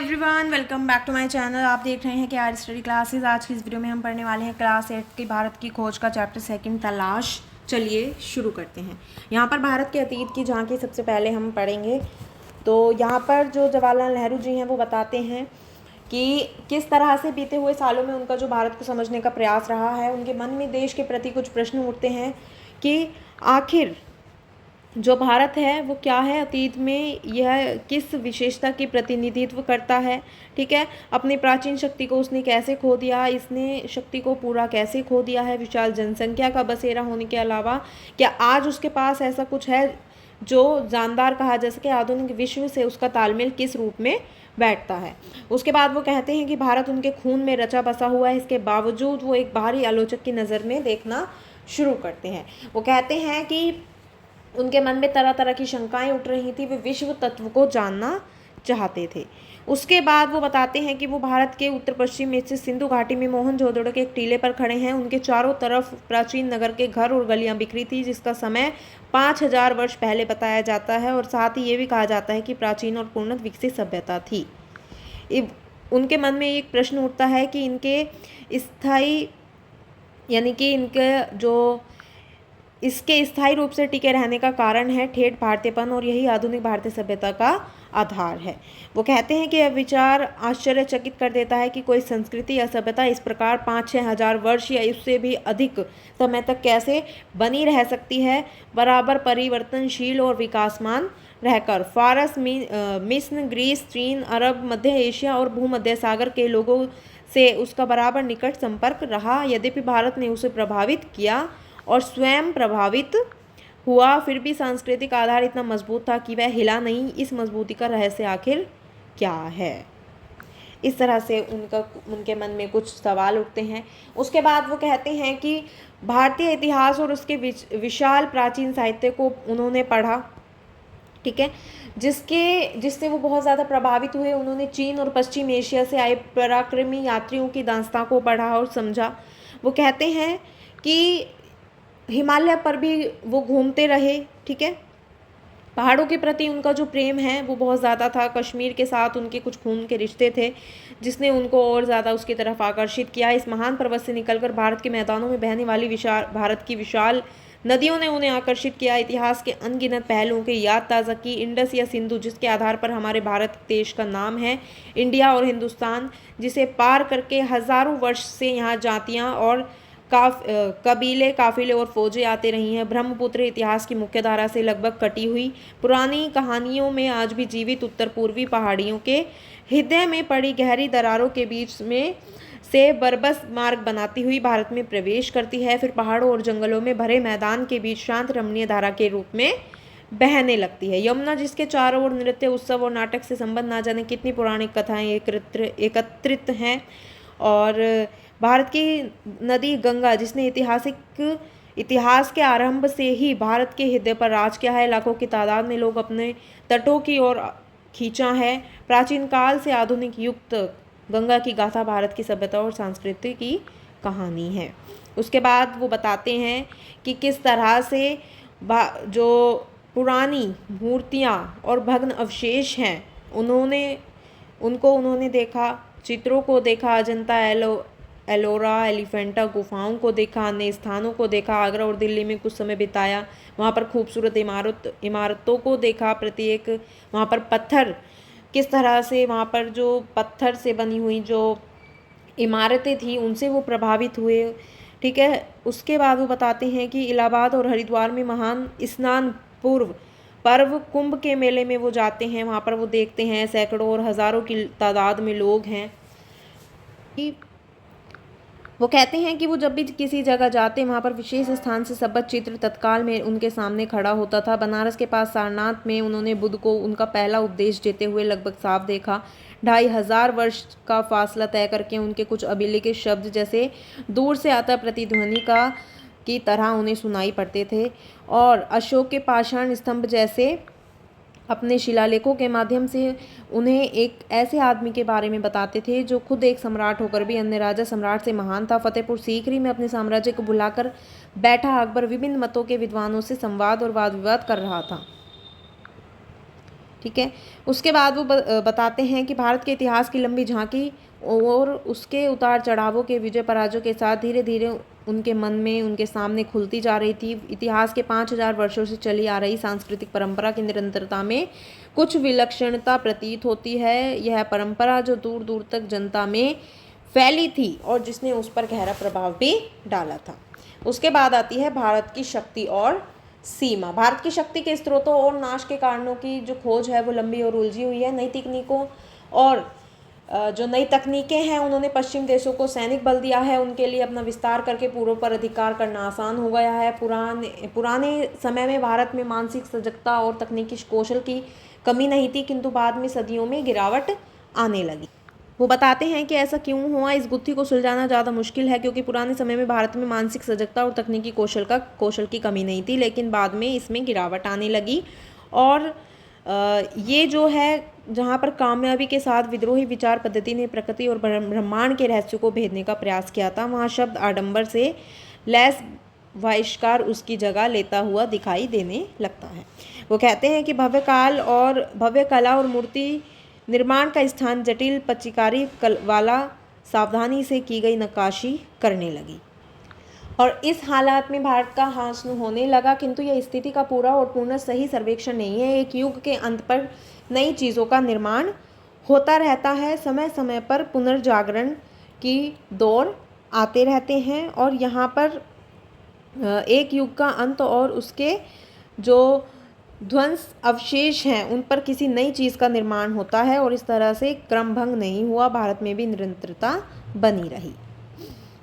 Everyone, welcome back to my channel. आप देख रहे हैं कि आर स्टडी क्लासेस। आज की इस वीडियो में हम पढ़ने वाले हैं क्लास 8 की भारत की खोज का चैप्टर 2 तलाश। चलिए शुरू करते हैं। यहाँ पर भारत के अतीत की झांकी सबसे पहले हम पढ़ेंगे। तो यहाँ पर जो जवाहरलाल नेहरू जी हैं वो बताते हैं कि किस तरह से बीते हुए सालों में उनका जो भारत को समझने का प्रयास रहा है, उनके मन में देश के प्रति कुछ प्रश्न उठते हैं कि आखिर जो भारत है वो क्या है, अतीत में यह किस विशेषता की प्रतिनिधित्व करता है। ठीक है, अपनी प्राचीन शक्ति को उसने कैसे खो दिया, इसने शक्ति को पूरा कैसे खो दिया है। विशाल जनसंख्या का बसेरा होने के अलावा क्या आज उसके पास ऐसा कुछ है जो जानदार कहा जा सके, आधुनिक विश्व से उसका तालमेल किस रूप में बैठता है। उसके बाद वो कहते हैं कि भारत उनके खून में रचा बसा हुआ है, इसके बावजूद वो एक बाहरी आलोचक की नज़र में देखना शुरू करते हैं। वो कहते हैं कि उनके मन में तरह तरह की शंकाएं उठ रही थी, वे विश्व तत्व को जानना चाहते थे। उसके बाद वो बताते हैं कि वो भारत के उत्तर पश्चिम में स्थित सिंधु घाटी में मोहनजोदड़ो के एक टीले पर खड़े हैं। उनके चारों तरफ प्राचीन नगर के घर और गलियां बिखरी थी, जिसका समय 5000 वर्ष पहले बताया जाता है, और साथ ही ये भी कहा जाता है कि प्राचीन और पूर्ण विकसित सभ्यता थी। उनके मन में एक प्रश्न उठता है कि इनके स्थायी यानी कि इनके जो इसके स्थायी रूप से टिके रहने का कारण है ठेठ भारतीयपन, और यही आधुनिक भारतीय सभ्यता का आधार है। वो कहते हैं कि यह विचार आश्चर्यचकित कर देता है कि कोई संस्कृति या सभ्यता इस प्रकार 5-6 हजार वर्ष या इससे भी अधिक समय तक कैसे बनी रह सकती है, बराबर परिवर्तनशील और विकासमान रहकर। फारस, मिस्र, ग्रीस, चीन, अरब, मध्य एशिया और भूमध्य सागर के लोगों से उसका बराबर निकट संपर्क रहा। यद्यपि भारत ने उसे प्रभावित किया और स्वयं प्रभावित हुआ, फिर भी सांस्कृतिक आधार इतना मजबूत था कि वह हिला नहीं। इस मजबूती का रहस्य आखिर क्या है? इस तरह से उनके मन में कुछ सवाल उठते हैं। उसके बाद वो कहते हैं कि भारतीय इतिहास और उसके विशाल प्राचीन साहित्य को उन्होंने पढ़ा। ठीक है, जिससे वो बहुत ज़्यादा प्रभावित हुए। उन्होंने चीन और पश्चिम एशिया से आए पराक्रमी यात्रियों की दास्तां को पढ़ा और समझा। वो कहते हैं कि हिमालय पर भी वो घूमते रहे। ठीक है, पहाड़ों के प्रति उनका जो प्रेम है वो बहुत ज़्यादा था। कश्मीर के साथ उनके कुछ खून के रिश्ते थे, जिसने उनको और ज़्यादा उसकी तरफ आकर्षित किया। इस महान पर्वत से निकलकर भारत के मैदानों में बहने वाली भारत की विशाल नदियों ने उन्हें आकर्षित किया। इतिहास के अनगिनत पहलुओं की याद ताज़ा की। इंडस या सिंधु, जिसके आधार पर हमारे भारत देश का नाम है, इंडिया और हिंदुस्तान, जिसे पार करके हज़ारों वर्ष से यहाँ जातियाँ और कबीले, काफिले और फौजें आते रही हैं। ब्रह्मपुत्र इतिहास की मुख्य धारा से लगभग कटी हुई पुरानी कहानियों में आज भी जीवित उत्तर पूर्वी पहाड़ियों के हृदय में पड़ी गहरी दरारों के बीच में से बरबस मार्ग बनाती हुई भारत में प्रवेश करती है, फिर पहाड़ों और जंगलों में भरे मैदान के बीच शांत रमणीय धारा के रूप में बहने लगती है। यमुना, जिसके चारों ओर नृत्य, उत्सव और नाटक से संबंध ना जाने कितनी पौराणिक कथाएं एकत्रित हैं। और भारत की नदी गंगा, जिसने इतिहास के आरंभ से ही भारत के हृदय पर राज किया है। लाखों की तादाद में लोग अपने तटों की ओर खींचा है। प्राचीन काल से आधुनिक युग तक गंगा की गाथा भारत की सभ्यता और संस्कृति की कहानी है। उसके बाद वो बताते हैं कि किस तरह से जो पुरानी मूर्तियाँ और भग्न अवशेष हैं उन्होंने देखा, चित्रों को देखा, अजंता एलोरा, एलिफेंटा गुफाओं को देखा, अन्य स्थानों को देखा। आगरा और दिल्ली में कुछ समय बिताया, वहाँ पर खूबसूरत इमारतों को देखा। प्रत्येक वहाँ पर पत्थर, किस तरह से वहाँ पर जो पत्थर से बनी हुई जो इमारतें थी उनसे वो प्रभावित हुए। ठीक है, उसके बाद वो बताते हैं कि इलाहाबाद और हरिद्वार में महान स्नान पूर्व पर्व कुंभ के मेले में वो जाते हैं। वहाँ पर वो देखते हैं सैकड़ों और हज़ारों की तादाद में लोग हैं। वो कहते हैं कि वो जब भी किसी जगह जाते वहाँ पर विशेष स्थान से सबक चित्र तत्काल में उनके सामने खड़ा होता था। बनारस के पास सारनाथ में उन्होंने बुद्ध को उनका पहला उपदेश देते हुए लगभग साफ देखा। 2500 वर्ष का फासला तय करके उनके कुछ अभिलिखित शब्द जैसे दूर से आता प्रतिध्वनि की तरह उन्हें सुनाई पड़ते थे, और अशोक के पाषाण स्तंभ जैसे अपने शिलालेखों के माध्यम से उन्हें एक ऐसे आदमी के बारे में बताते थे जो खुद एक सम्राट होकर भी अन्य राजा सम्राट से महान था। फतेहपुर सीकरी में अपने साम्राज्य को बुलाकर बैठा अकबर विभिन्न मतों के विद्वानों से संवाद और वाद विवाद कर रहा था। ठीक है। उसके बाद वो बताते हैं कि भारत के इतिहास की लंबी झांकी और उसके उतार चढ़ावों के विजय पराजयों के साथ धीरे धीरे उनके मन में उनके सामने खुलती जा रही थी। इतिहास के 5000 वर्षों से चली आ रही सांस्कृतिक परंपरा की निरंतरता में कुछ विलक्षणता प्रतीत होती है। यह परंपरा जो दूर दूर तक जनता में फैली थी और जिसने उस पर गहरा प्रभाव भी डाला था। उसके बाद आती है भारत की शक्ति और सीमा। भारत की शक्ति के स्रोतों और नाश के कारणों की जो खोज है वो लंबी और उलझी हुई है। नई तकनीकों और जो नई तकनीकें हैं उन्होंने पश्चिम देशों को सैनिक बल दिया है, उनके लिए अपना विस्तार करके पूर्व पर अधिकार करना आसान हो गया है। पुराने समय में भारत में मानसिक सजगता और तकनीकी कौशल की कमी नहीं थी, किंतु बाद में सदियों में गिरावट आने लगी। वो बताते हैं कि ऐसा क्यों हुआ। इस गुत्थी को सुलझाना ज़्यादा मुश्किल है क्योंकि पुराने समय में भारत में मानसिक सजगता और तकनीकी कौशल की कमी नहीं थी, लेकिन बाद में इसमें गिरावट आने लगी। और ये जो है जहाँ पर कामयाबी के साथ विद्रोही विचार पद्धति ने प्रकृति और ब्रह्मांड के रहस्य को भेदने का प्रयास किया था, वहाँ शब्द आडंबर से लैस बहिष्कार उसकी जगह लेता हुआ दिखाई देने लगता है। वो कहते हैं कि भव्य कला और मूर्ति निर्माण का स्थान जटिल पच्चीकारी वाला सावधानी से की गई नक्काशी करने लगी और इस हालात में भारत का हासिल होने लगा, किंतु यह स्थिति का पूरा और पूर्ण सही सर्वेक्षण नहीं है। एक युग के अंत पर नई चीज़ों का निर्माण होता रहता है, समय समय पर पुनर्जागरण की दौर आते रहते हैं और यहाँ पर एक युग का अंत और उसके जो ध्वंस अवशेष हैं उन पर किसी नई चीज़ का निर्माण होता है और इस तरह से क्रमभंग नहीं हुआ, भारत में भी निरंतरता बनी रही।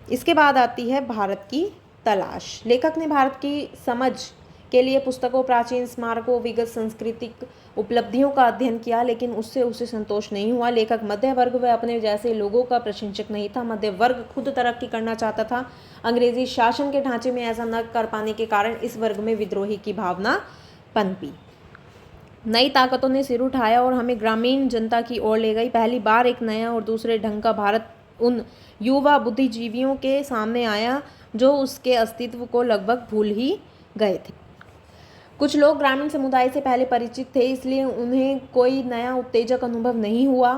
इसके बाद आती है भारत की तलाश। लेखक ने भारत की समझ के लिए पुस्तकों, प्राचीन स्मारकों, विगत सांस्कृतिक उपलब्धियों का अध्ययन किया, लेकिन उससे उसे संतोष नहीं हुआ। लेखक मध्य वर्ग व अपने जैसे लोगों का प्रशंसक नहीं था। मध्य वर्ग खुद तरक्की करना चाहता था। अंग्रेजी शासन के ढांचे में ऐसा न कर पाने के कारण इस वर्ग में विद्रोही की भावना पनपी। नई ताकतों ने सिर उठाया और हमें ग्रामीण जनता की ओर ले गई। पहली बार एक नया और दूसरे ढंग का भारत उन युवा बुद्धिजीवियों के सामने आया जो उसके अस्तित्व को लगभग भूल ही गए थे। कुछ लोग ग्रामीण समुदाय से पहले परिचित थे, इसलिए उन्हें कोई नया उत्तेजक अनुभव नहीं हुआ।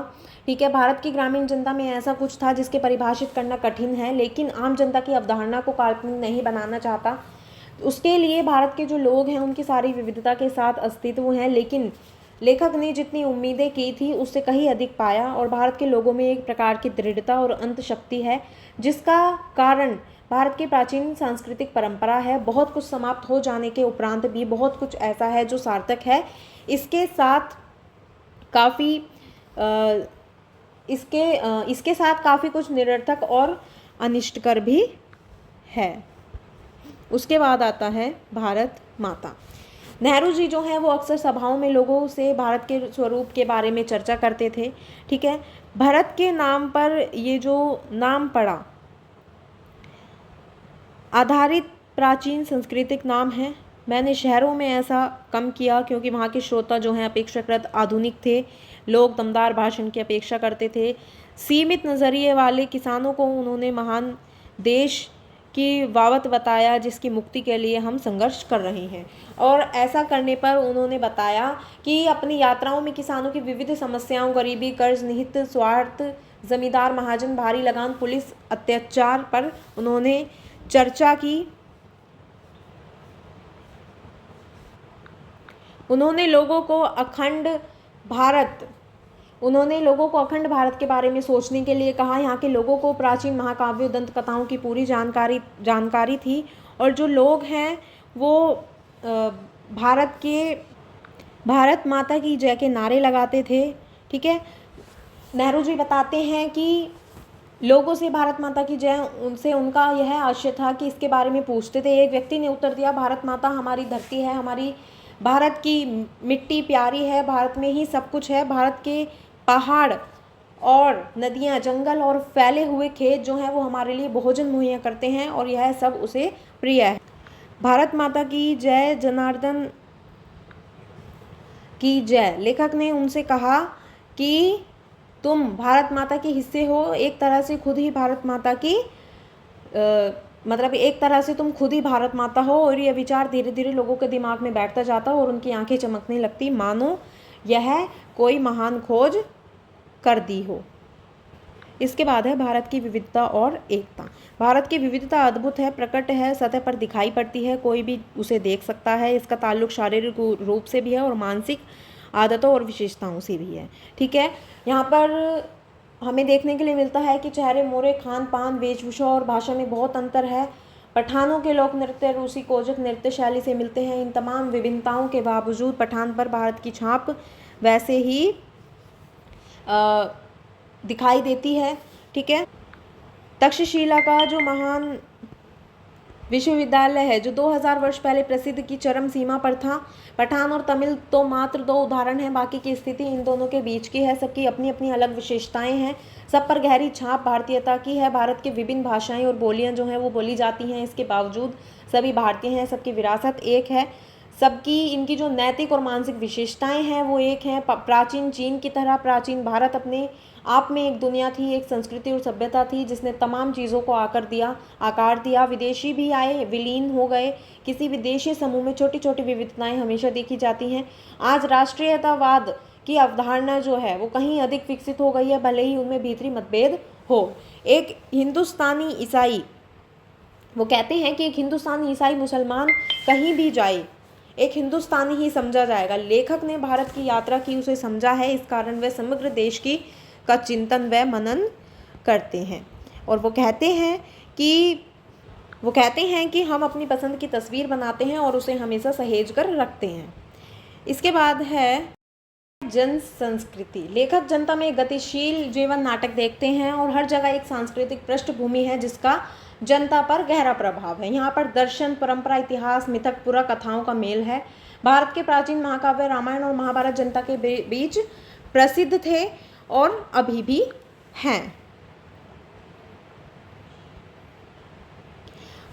ठीक है, भारत की ग्रामीण जनता में ऐसा कुछ था जिसके परिभाषित करना कठिन है, लेकिन आम जनता की अवधारणा को काल्पनिक नहीं बनाना चाहता। उसके लिए भारत के जो लोग हैं उनकी सारी विविधता के साथ अस्तित्व हैं, लेकिन लेखक ने जितनी उम्मीदें की थी उससे कहीं अधिक पाया और भारत के लोगों में एक प्रकार की दृढ़ता और अंत शक्ति है जिसका कारण भारत की प्राचीन सांस्कृतिक परंपरा है। बहुत कुछ समाप्त हो जाने के उपरांत भी बहुत कुछ ऐसा है जो सार्थक है। इसके साथ काफ़ी कुछ निरर्थक और अनिष्टकर भी है। उसके बाद आता है भारत माता। नेहरू जी जो हैं वो अक्सर सभाओं में लोगों से भारत के स्वरूप के बारे में चर्चा करते थे। ठीक है, भारत के नाम पर ये जो नाम पड़ा आधारित प्राचीन सांस्कृतिक नाम है। मैंने शहरों में ऐसा कम किया क्योंकि वहाँ के श्रोता जो हैं अपेक्षाकृत आधुनिक थे। लोग दमदार भाषण की अपेक्षा करते थे। सीमित नज़रिए वाले किसानों को उन्होंने महान देश की वावत बताया जिसकी मुक्ति के लिए हम संघर्ष कर रहे हैं। और ऐसा करने पर उन्होंने बताया कि अपनी यात्राओं में किसानों की विविध समस्याओं, गरीबी, कर्ज, निहित स्वार्थ, जमींदार महाजन, भारी लगान, पुलिस अत्याचार पर उन्होंने चर्चा की। उन्होंने लोगों को अखंड भारत के बारे में सोचने के लिए कहा। यहाँ के लोगों को प्राचीन महाकाव्यों, दंत कथाओं की पूरी जानकारी थी और जो लोग हैं वो भारत माता की जय के नारे लगाते थे। ठीक है, नेहरू जी बताते हैं कि लोगों से भारत माता की जय उनसे उनका यह आशय था कि इसके बारे में पूछते थे। एक व्यक्ति ने उत्तर दिया, भारत माता हमारी धरती है, हमारी भारत की मिट्टी प्यारी है, भारत में ही सब कुछ है। भारत के पहाड़ और नदियाँ, जंगल और फैले हुए खेत जो हैं वो हमारे लिए भोजन मुहैया करते हैं और यह सब उसे प्रिय है। भारत माता की जय, जनार्दन की जय। लेखक ने उनसे कहा कि तुम भारत माता के हिस्से हो, एक तरह से खुद ही भारत माता की एक तरह से तुम खुद ही भारत माता हो। और यह विचार धीरे धीरे लोगों के दिमाग में बैठता जाता और उनकी आंखें चमकने लगती, मानो यह कोई महान खोज कर दी हो। इसके बाद है भारत की विविधता और एकता। भारत की विविधता अद्भुत है, प्रकट है, सतह पर दिखाई पड़ती है, कोई भी उसे देख सकता है। इसका ताल्लुक शारीरिक रूप से भी है और मानसिक आदतों और विशेषताओं से भी है। ठीक है, यहाँ पर हमें देखने के लिए मिलता है कि चेहरे मोहरे, खान पान, वेशभूषा और भाषा में बहुत अंतर है। पठानों के लोक नृत्य रूसी कोजक नृत्य शैली से मिलते हैं। इन तमाम विभिन्नताओं के बावजूद पठान पर भारत की छाप वैसे ही दिखाई देती है। ठीक है, तक्षशिला का जो महान विश्वविद्यालय है जो 2000 वर्ष पहले प्रसिद्ध की चरम सीमा पर था। पठान और तमिल तो मात्र 2 उदाहरण हैं, बाकी की स्थिति इन दोनों के बीच की है। सबकी अपनी अपनी अलग विशेषताएं हैं, सब पर गहरी छाप भारतीयता की है। भारत की विभिन्न भाषाएं और बोलियां जो हैं वो बोली जाती हैं, इसके बावजूद सभी भारतीय हैं, सबकी विरासत एक है, सबकी इनकी जो नैतिक और मानसिक विशेषताएं हैं वो एक हैं। प्राचीन चीन की तरह प्राचीन भारत अपने आप में एक दुनिया थी, एक संस्कृति और सभ्यता थी जिसने तमाम चीज़ों को आकार दिया। विदेशी भी आए, विलीन हो गए। किसी विदेशी समूह में छोटी छोटी विविधताएं हमेशा देखी जाती हैं। आज राष्ट्रीयतावाद की अवधारणा जो है वो कहीं अधिक विकसित हो गई है, भले ही उनमें भीतरी मतभेद हो। एक हिंदुस्तानी ईसाई, वो कहते हैं कि एक हिंदुस्तानी ईसाई मुसलमान कहीं भी जाए एक हिंदुस्तानी ही समझा जाएगा। लेखक ने भारत की यात्रा की, उसे समझा है, इस कारण वह समग्र देश का चिंतन व मनन करते हैं। और वो कहते हैं कि हम अपनी पसंद की तस्वीर बनाते हैं और उसे हमेशा सहेज कर रखते हैं। इसके बाद है जन संस्कृति। लेखक जनता में गतिशील जीवन नाटक देखते हैं और हर जगह एक सांस्कृतिक पृष्ठभूमि है जिसका जनता पर गहरा प्रभाव है। यहाँ पर दर्शन, परंपरा, इतिहास, मिथक, पुरा कथाओं का मेल है। भारत के प्राचीन महाकाव्य रामायण और महाभारत जनता के बीच प्रसिद्ध थे और अभी भी हैं।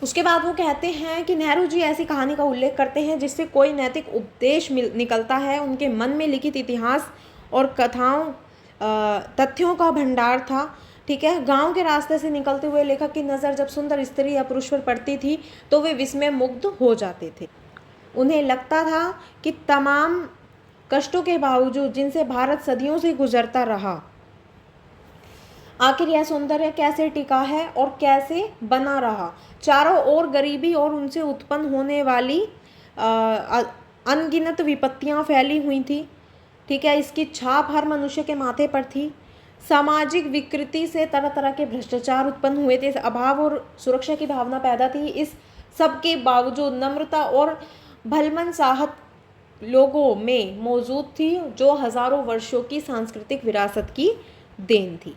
उसके बाद वो कहते हैं कि नेहरू जी ऐसी कहानी का उल्लेख करते हैं जिससे कोई नैतिक उपदेश निकलता है। उनके मन में लिखित इतिहास और कथाओं तथ्यों का भंडार था। ठीक है, गांव के रास्ते से निकलते हुए लेखक की नज़र जब सुंदर स्त्री या पुरुष पर पड़ती थी तो वे विस्मय मुग्ध हो जाते थे। उन्हें लगता था कि तमाम कष्टों के बावजूद जिनसे भारत सदियों से गुजरता रहा, आखिर यह सौंदर्य कैसे टिका है और कैसे बना रहा। चारों ओर गरीबी और उनसे उत्पन्न होने वाली अनगिनत विपत्तियां फैली हुई थी। ठीक है, इसकी छाप हर मनुष्य के माथे पर थी। सामाजिक विकृति से तरह तरह के भ्रष्टाचार उत्पन्न हुए थे, अभाव और सुरक्षा की भावना पैदा थी। इस सब के बावजूद नम्रता और भलमनसाहत लोगों में मौजूद थी जो हजारों वर्षों की सांस्कृतिक विरासत की देन थी।